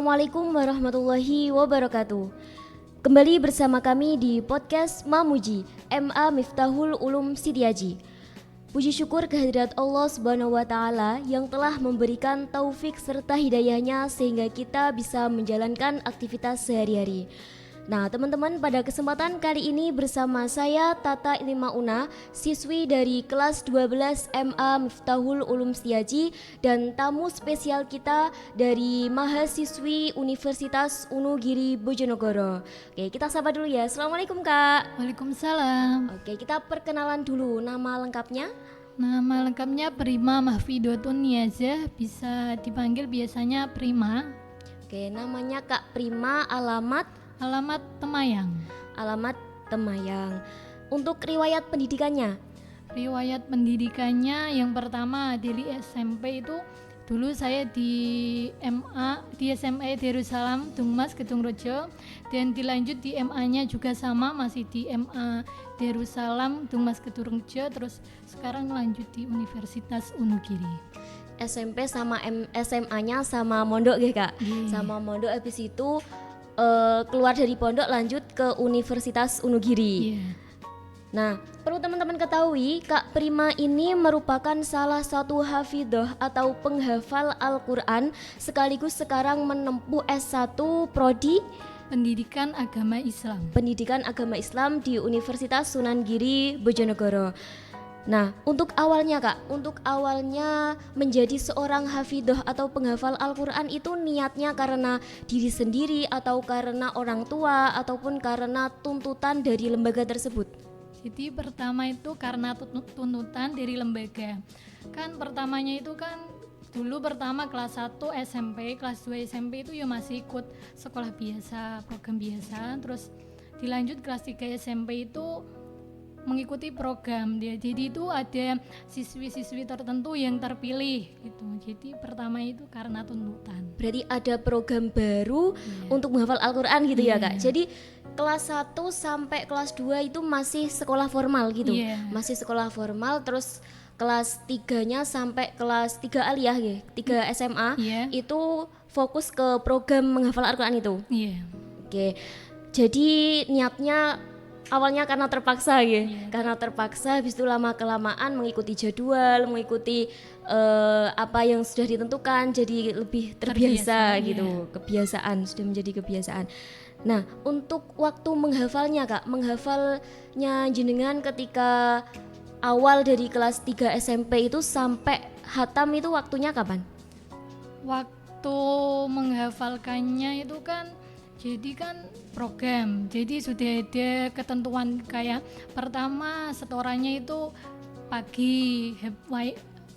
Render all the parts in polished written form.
Assalamualaikum warahmatullahi wabarakatuh. Kembali bersama kami di podcast Mamuji MA Miftahul Ulum Sitiaji. Puji syukur kehadirat Allah Subhanahu wa taala yang telah memberikan taufik serta hidayahnya sehingga kita bisa menjalankan aktivitas sehari-hari. Nah, teman-teman, pada kesempatan kali ini bersama saya Tata Ilimauna, siswi dari kelas 12 MA Miftahul Ulum Sitiaji, dan tamu spesial kita dari mahasiswi Universitas Unugiri Bojonegoro. Oke, kita sapa dulu ya. Assalamualaikum Kak. Waalaikumsalam. Oke, kita perkenalan dulu. Nama lengkapnya? Nama lengkapnya Prima Mahfidotun Niazah, bisa dipanggil biasanya Prima. Oke, namanya Kak Prima, Alamat Temayang. alamat Temayang. Untuk riwayat pendidikannya? Riwayat pendidikannya yang pertama dari SMP itu dulu saya di SMA Darussalam Dungmas Gedung Rejo, dan dilanjut di MA-nya juga sama, masih di MA Darussalam Dungmas Gedung Rejo, terus sekarang lanjut di Universitas Unugiri. SMP sama SMA-nya sama mondok ya Kak? Sama mondok, habis itu keluar dari pondok lanjut ke Universitas Unugiri. Nah, perlu teman-teman ketahui, Kak Prima ini merupakan salah satu hafidhoh atau penghafal Al-Quran, sekaligus sekarang menempuh S1 Prodi Pendidikan Agama Islam di Universitas Sunan Giri Bojonegoro. Nah, untuk awalnya Kak, menjadi seorang hafidhoh atau penghafal Al-Quran itu niatnya karena diri sendiri atau karena orang tua ataupun karena tuntutan dari lembaga tersebut? Jadi pertama itu karena tuntutan dari lembaga. Kan pertamanya itu kan dulu pertama kelas 1 SMP, kelas 2 SMP itu ya masih ikut sekolah biasa, program biasa. Terus dilanjut kelas 3 SMP itu mengikuti program dia. Jadi itu ada siswi-siswi tertentu yang terpilih gitu. Jadi pertama itu karena tuntutan. Berarti ada program baru untuk menghafal Al-Quran gitu ya Kak. Jadi kelas 1 sampai kelas 2 itu masih sekolah formal gitu. Masih sekolah formal, terus kelas 3-nya sampai kelas 3 aliyah ya, 3 SMA itu fokus ke program menghafal Al-Quran itu. Oke. Jadi niatnya awalnya karena terpaksa ya, karena terpaksa, habis itu lama-kelamaan mengikuti jadwal, mengikuti apa yang sudah ditentukan, jadi lebih terbiasa gitu, kebiasaan, sudah menjadi kebiasaan. Nah, untuk waktu menghafalnya Kak, menghafalnya jenengan ketika awal dari kelas 3 SMP itu sampai hatam itu waktunya kapan? Waktu menghafalkannya itu kan jadi kan program, jadi sudah ada ketentuan kayak pertama setorannya itu pagi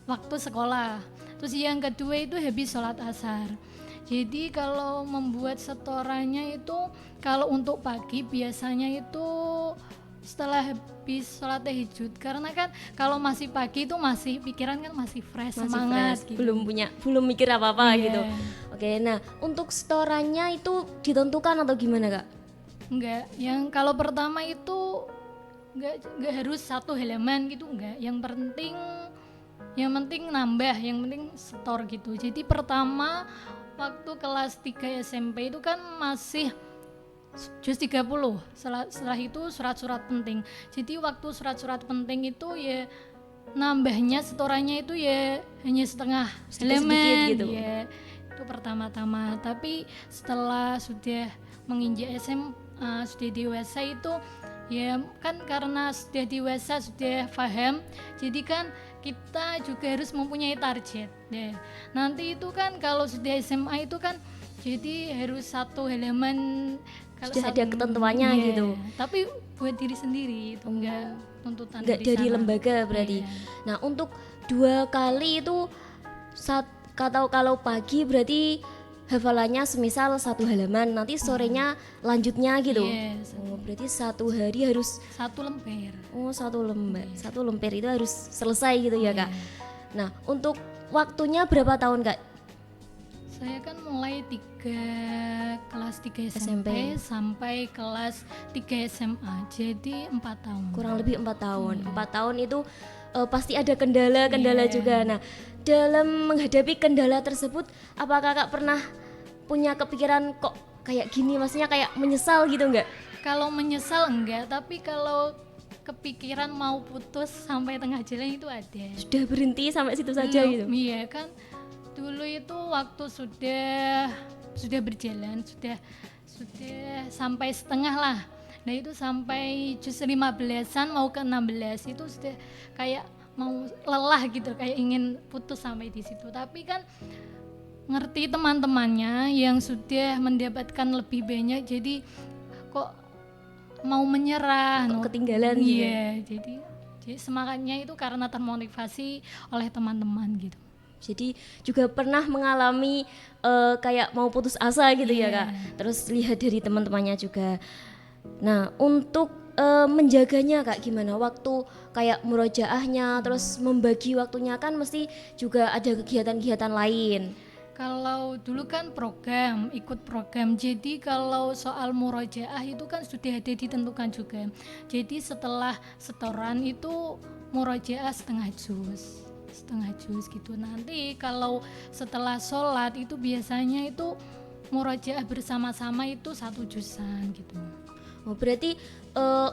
waktu sekolah, terus yang kedua itu habis sholat asar. Jadi kalau membuat setorannya itu kalau untuk pagi biasanya itu setelah habis sholat tahajud, karena kan kalau masih pagi itu masih pikiran kan masih fresh, semangat fresh, gitu. belum mikir apa-apa gitu. Oke, nah untuk setorannya itu ditentukan atau gimana Kak? Enggak, yang kalau pertama itu enggak harus satu halaman gitu, enggak. Yang penting nambah, yang penting setor gitu. Jadi pertama waktu kelas 3 SMP itu kan masih juz 30. Setelah itu surat-surat penting. Jadi waktu surat-surat penting itu ya nambahnya setorannya itu ya hanya setengah halaman gitu. Ya. Itu pertama-tama, tapi setelah sudah menginjak SMA, sudah dewasa itu ya kan karena sudah dewasa, sudah paham, jadi kan kita juga harus mempunyai target ya. Nanti itu kan kalau sudah SMA itu kan jadi harus satu halaman, sudah ada ketentuannya gitu. Tapi buat diri sendiri itu enggak tuntutan dari lembaga berarti. Nah, untuk 2 kali itu kalau pagi berarti hafalannya semisal 1 halaman, nanti sorenya lanjutnya gitu. Berarti 1 hari harus 1 lembar. 1 lembar. 1 lembar itu harus selesai gitu ya Kak. Nah, untuk waktunya berapa tahun Kak? Saya kan mulai kelas 3 SMP sampai kelas 3 SMA, jadi 4 tahun. Kurang lebih 4 tahun. 4 tahun itu pasti ada kendala juga. Nah, dalam menghadapi kendala tersebut, apakah Kak pernah punya kepikiran kok kayak gini, maksudnya kayak menyesal gitu nggak? Kalau menyesal enggak, tapi kalau kepikiran mau putus sampai tengah jalan itu ada. Sudah berhenti sampai situ saja gitu? Iya kan, dulu itu waktu sudah berjalan, sudah sampai setengah lah. Nah itu sampai juz 15-an mau ke 16 itu sudah kayak mau lelah gitu, kayak ingin putus sampai di situ. Tapi kan ngerti teman-temannya yang sudah mendapatkan lebih banyak, jadi kok mau menyerah, Kok ketinggalan gitu? Iya, jadi semangatnya itu karena termotivasi oleh teman-teman gitu. Jadi juga pernah mengalami kayak mau putus asa gitu ya Kak. Terus lihat dari teman-temannya juga. Nah untuk menjaganya Kak gimana? Waktu kayak murojaahnya, terus membagi waktunya kan mesti juga ada kegiatan-kegiatan lain. Kalau dulu kan ikut program, jadi kalau soal murojaah itu kan sudah ada ditentukan juga. Jadi setelah setoran itu murojaah setengah juz gitu. Nanti kalau setelah sholat itu biasanya itu murojaah bersama-sama itu 1 juzan gitu. Oh, berarti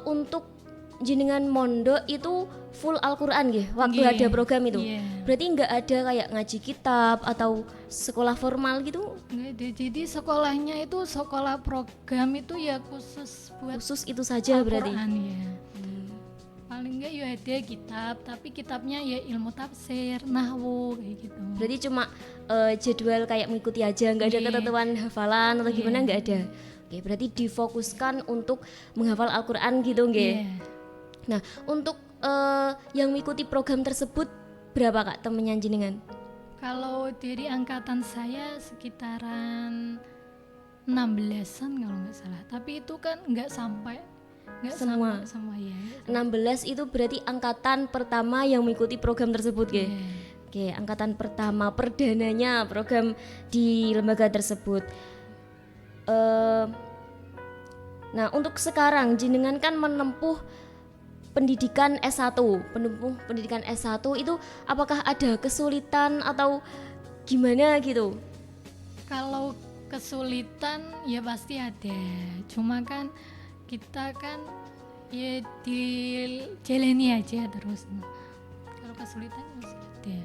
untuk jenengan mondok itu full Al-Qur'an nggih waktu ada program itu. Berarti nggak ada kayak ngaji kitab atau sekolah formal gitu? Nggak ada. Jadi sekolahnya itu sekolah program itu ya khusus itu saja berarti. Ya. Paling nggak ya ada kitab, tapi kitabnya ya ilmu tafsir, nahwu kayak gitu. Berarti cuma jadwal kayak mengikuti aja, nggak ada ketentuan hafalan atau gimana, nggak ada. Oke, berarti difokuskan untuk menghafal Al-Qur'an gitu nggih. Nah, untuk yang mengikuti program tersebut berapa Kak temennya jenengan? Kalau dari angkatan saya sekitaran 16-an kalau nggak salah. Tapi itu kan nggak semua ya. 16 itu berarti angkatan pertama yang mengikuti program tersebut nggih. Oke, angkatan pertama perdananya program di lembaga tersebut. Nah, untuk sekarang jenengan kan menempuh pendidikan S1, pendidikan S1 itu apakah ada kesulitan atau gimana gitu? Kalau kesulitan ya pasti ada, cuma kan kita kan ya dijalani aja terus. Kalau kesulitan masih ada.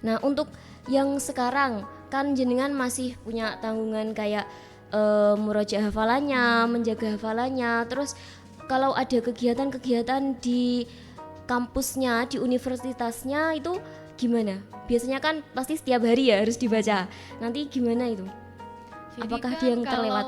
Nah, untuk yang sekarang kan jenengan masih punya tanggungan kayak murojaah hafalannya, menjaga hafalannya, terus kalau ada kegiatan-kegiatan di kampusnya, di universitasnya itu gimana? Biasanya kan pasti setiap hari ya harus dibaca. Nanti gimana itu? Jadi apakah kan dia yang terlewat?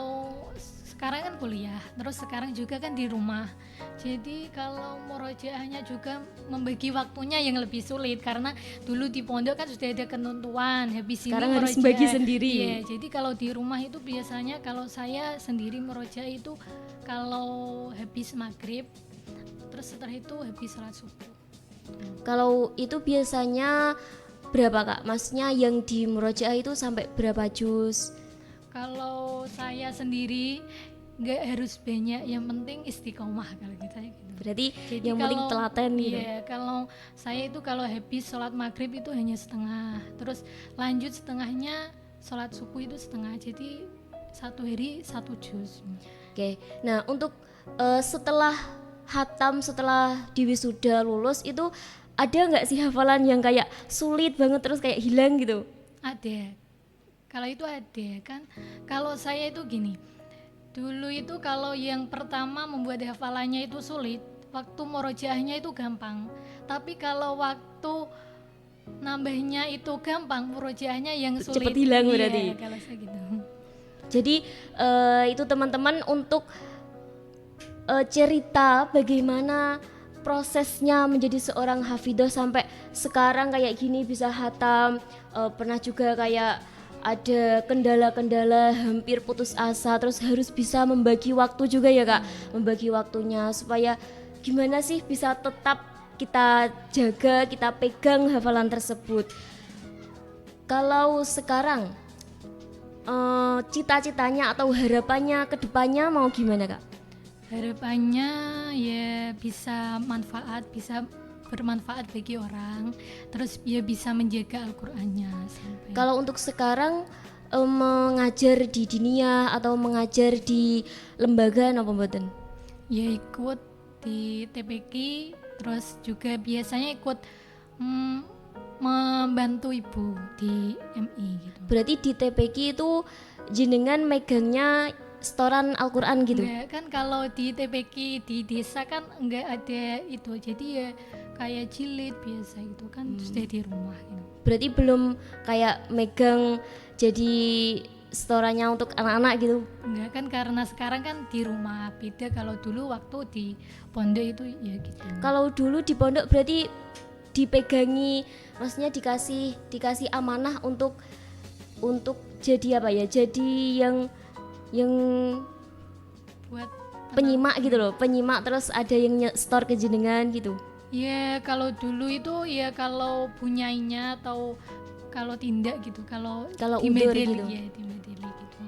Sekarang kan kuliah, terus sekarang juga kan di rumah. Jadi kalau murojaahnya juga membagi waktunya yang lebih sulit karena dulu di pondok kan sudah ada ketentuan habis sekarang ini harus bagi sendiri. Iya, jadi kalau di rumah itu biasanya kalau saya sendiri murojaah itu kalau habis maghrib, terus setelah itu habis sholat subuh. Kalau itu biasanya berapa Kak? Maksudnya yang di murojaah itu sampai berapa juz? Kalau saya sendiri nggak harus banyak, yang penting istiqomah kalau kita gitu. Berarti jadi yang penting telaten gitu. Iya, kalau saya itu kalau habis sholat maghrib itu hanya setengah, terus lanjut setengahnya sholat subuh itu setengah, jadi satu hari 1 juz. Oke, nah untuk setelah hatam, setelah diwisuda lulus itu ada nggak sih hafalan yang kayak sulit banget terus kayak hilang gitu? Ada. Kalau itu ada kan. Kalau saya itu gini. Dulu itu kalau yang pertama membuat hafalannya itu sulit, waktu murojaahnya itu gampang. Tapi kalau waktu nambahnya itu gampang, murojaahnya yang sulit. Cepet hilang berarti. Iya, kalau saya gitu. Jadi itu teman-teman untuk cerita bagaimana prosesnya menjadi seorang hafidhah sampai sekarang kayak gini bisa hatam. Pernah juga kayak ada kendala-kendala hampir putus asa, terus harus bisa membagi waktu juga ya Kak, membagi waktunya supaya gimana sih bisa tetap kita jaga, kita pegang hafalan tersebut. Kalau sekarang cita-citanya atau harapannya ke depannya mau gimana Kak? Harapannya ya bisa bermanfaat bagi orang, terus ya bisa menjaga Al-Qur'annya. Kalau untuk sekarang mengajar di dinia atau mengajar di lembaga napa mboten? Ya ikut di TPQ, terus juga biasanya ikut membantu ibu di MI gitu. Berarti di TPQ itu jenengan megangnya setoran Al-Qur'an gitu? Enggak, kan kalau di TPQ di desa kan enggak ada itu, jadi ya kayak jilid biasa gitu kan, sudah di rumah gitu. Berarti belum kayak megang jadi setorannya untuk anak-anak gitu? Enggak, kan karena sekarang kan di rumah, beda kalau dulu waktu di pondok itu ya gitu. Kalau dulu di pondok berarti dipegangi, maksudnya dikasih amanah untuk jadi apa ya? Jadi yang Buat penyimak gitu loh, penyimak, terus ada yang store ke jenengan gitu. ya kalau dulu itu ya kalau bunyainya atau kalau tindak gitu, kalau di undur medeli, gitu. ya di medeli gitu.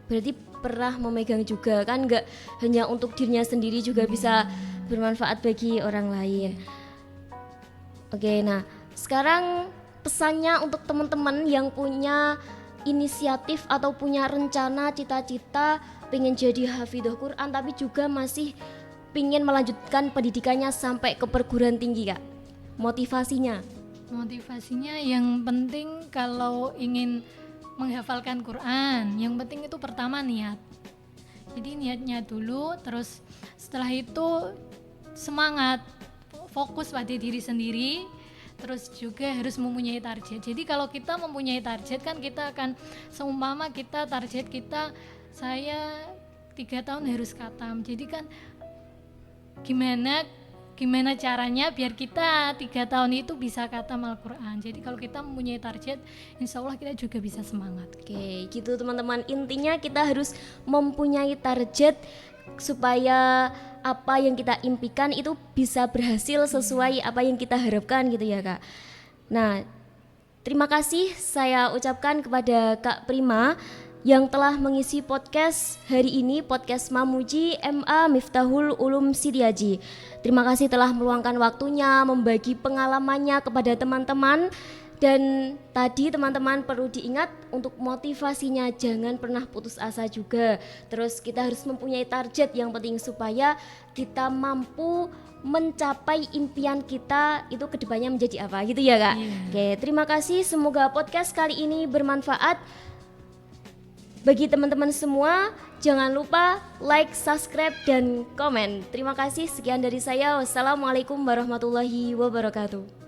Berarti pernah memegang juga kan, nggak hanya untuk dirinya sendiri, juga bisa bermanfaat bagi orang lain. Oke, nah sekarang pesannya untuk teman-teman yang punya inisiatif atau punya rencana cita-cita pengen jadi hafidhah Quran tapi juga masih pengen melanjutkan pendidikannya sampai ke perguruan tinggi, Kak. Motivasinya Yang penting kalau ingin menghafalkan Quran, yang penting itu pertama niat. Jadi niatnya dulu, terus setelah itu semangat, fokus pada diri sendiri, terus juga harus mempunyai target. Jadi kalau kita mempunyai target kan kita akan, seumpama kita target kita saya 3 tahun harus khatam. Jadi kan gimana caranya biar kita 3 tahun itu bisa khatam Al-Quran. Jadi kalau kita mempunyai target, insya Allah kita juga bisa semangat. Oke, gitu teman-teman. Intinya kita harus mempunyai target supaya apa yang kita impikan itu bisa berhasil sesuai apa yang kita harapkan gitu ya, Kak. Nah, terima kasih saya ucapkan kepada Kak Prima yang telah mengisi podcast hari ini, podcast Mamuji MA Miftahul Ulum Sitiaji. Terima kasih telah meluangkan waktunya, membagi pengalamannya kepada teman-teman. Dan tadi teman-teman perlu diingat untuk motivasinya, jangan pernah putus asa juga. Terus kita harus mempunyai target yang penting supaya kita mampu mencapai impian kita itu kedepannya menjadi apa gitu ya, Kak. Oke, terima kasih, semoga podcast kali ini bermanfaat bagi teman-teman semua. Jangan lupa like, subscribe, dan komen. Terima kasih, sekian dari saya. Wassalamualaikum warahmatullahi wabarakatuh.